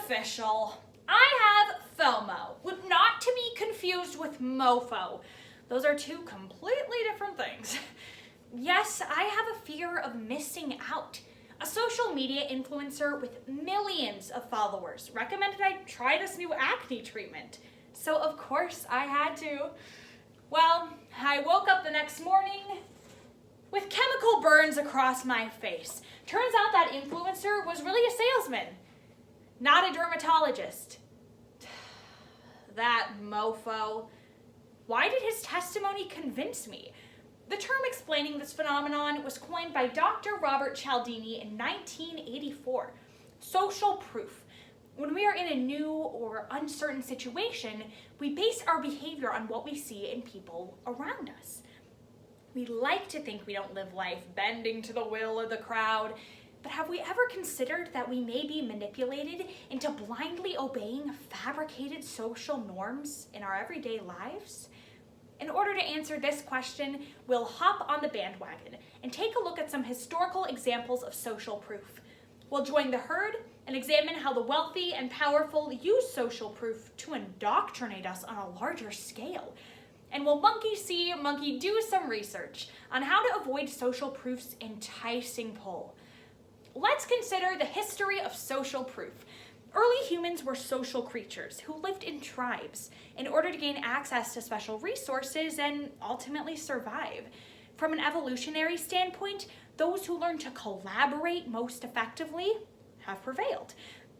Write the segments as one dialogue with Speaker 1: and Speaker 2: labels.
Speaker 1: official. I have FOMO, not to be confused with MOFO. Those are two completely different things. Yes, I have a fear of missing out. A social media influencer with millions of followers recommended I try this new acne treatment. So of course I had to. Well, I woke up the next morning with chemical burns across my face. Turns out that influencer was really a salesman, not a dermatologist. That mofo. Why did his testimony convince me? The term explaining this phenomenon was coined by Dr. Robert Cialdini in 1984. Social proof. When we are in a new or uncertain situation, we base our behavior on what we see in people around us. We like to think we don't live life bending to the will of the crowd, but have we ever considered that we may be manipulated into blindly obeying fabricated social norms in our everyday lives? In order to answer this question, we'll hop on the bandwagon and take a look at some historical examples of social proof. We'll join the herd and examine how the wealthy and powerful use social proof to indoctrinate us on a larger scale. And we'll monkey see, monkey do some research on how to avoid social proof's enticing pull. Let's consider the history of social proof. Early humans were social creatures who lived in tribes in order to gain access to special resources and ultimately survive. From an evolutionary standpoint, those who learn to collaborate most effectively have prevailed.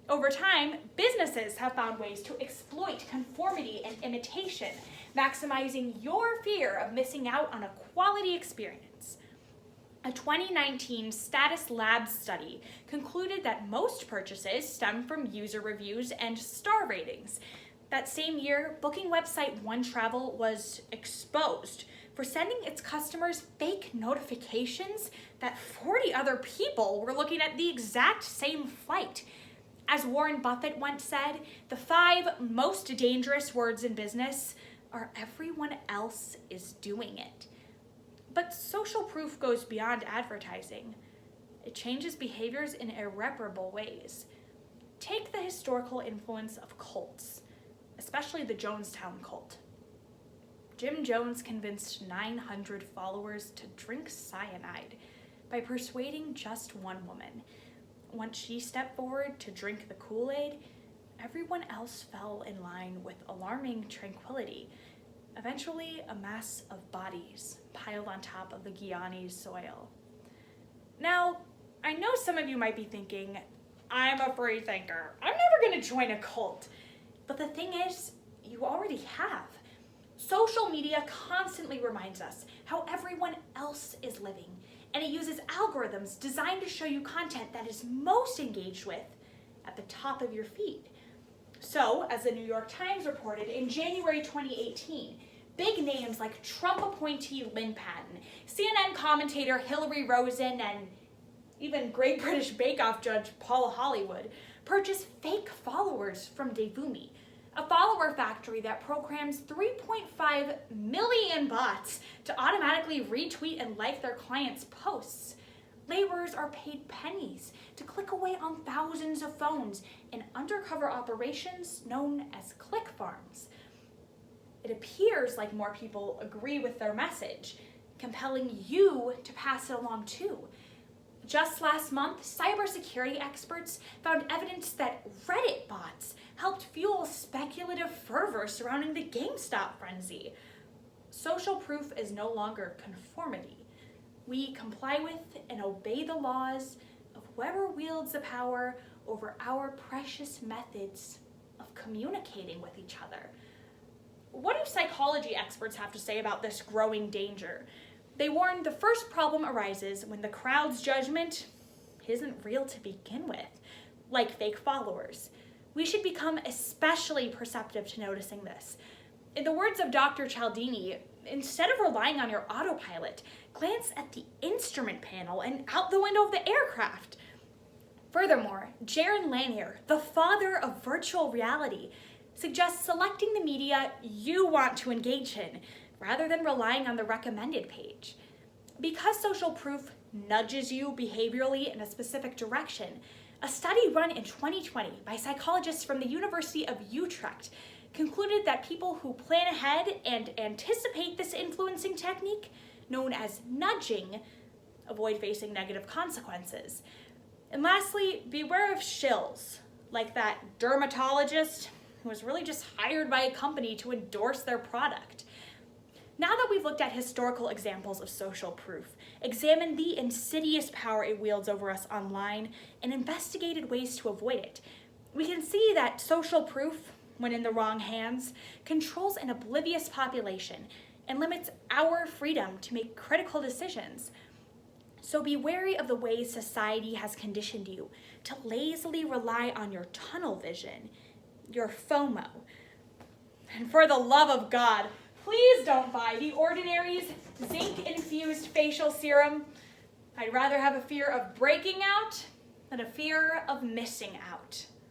Speaker 1: Over time, businesses have found ways to exploit conformity and imitation, maximizing your fear of missing out on a quality experience. A 2019 Status Labs study concluded that most purchases stem from user reviews and star ratings. That same year, booking website OneTravel was exposed for sending its customers fake notifications that 40 other people were looking at the exact same flight. As Warren Buffett once said, the 5 most dangerous words in business are everyone else is doing it. But social proof goes beyond advertising. It changes behaviors in irreparable ways. Take the historical influence of cults, especially the Jonestown cult. Jim Jones convinced 900 followers to drink cyanide by persuading just one woman. Once she stepped forward to drink the Kool-Aid, everyone else fell in line with alarming tranquility. Eventually, a mass of bodies piled on top of the Guiani soil. Now, I know some of you might be thinking, I'm a free thinker. I'm never going to join a cult. But the thing is, you already have. Social media constantly reminds us how everyone else is living, and it uses algorithms designed to show you content that is most engaged with at the top of your feed. So, as the New York Times reported in January 2018, big names like Trump appointee Lynn Patton, CNN commentator Hillary Rosen, and even Great British Bake Off judge Paula Hollywood purchased fake followers from Devumi, a follower factory that programs 3.5 million bots to automatically retweet and like their clients' posts. Laborers are paid pennies to click away on thousands of phones in undercover operations known as click farms. It appears like more people agree with their message, compelling you to pass it along too. Just last month, cybersecurity experts found evidence that Reddit bots helped fuel speculative fervor surrounding the GameStop frenzy. Social proof is no longer conformity. We comply with and obey the laws of whoever wields the power over our precious methods of communicating with each other. What do psychology experts have to say about this growing danger? They warn the first problem arises when the crowd's judgment isn't real to begin with, like fake followers. We should become especially perceptive to noticing this. In the words of Dr. Cialdini, instead of relying on your autopilot, glance at the instrument panel and out the window of the aircraft. Furthermore, Jaron Lanier, the father of virtual reality, suggests selecting the media you want to engage in, rather than relying on the recommended page. Because social proof nudges you behaviorally in a specific direction, A study run in 2020 by psychologists from the University of Utrecht concluded that people who plan ahead and anticipate this influencing technique, known as nudging, avoid facing negative consequences. And lastly, beware of shills, like that dermatologist who was really just hired by a company to endorse their product. Now that we've looked at historical examples of social proof, examined the insidious power it wields over us online, and investigated ways to avoid it, we can see that social proof, when in the wrong hands, controls an oblivious population and limits our freedom to make critical decisions. So be wary of the ways society has conditioned you to lazily rely on your tunnel vision, your FOMO. And for the love of God, please don't buy The Ordinary's zinc-infused facial serum. I'd rather have a fear of breaking out than a fear of missing out.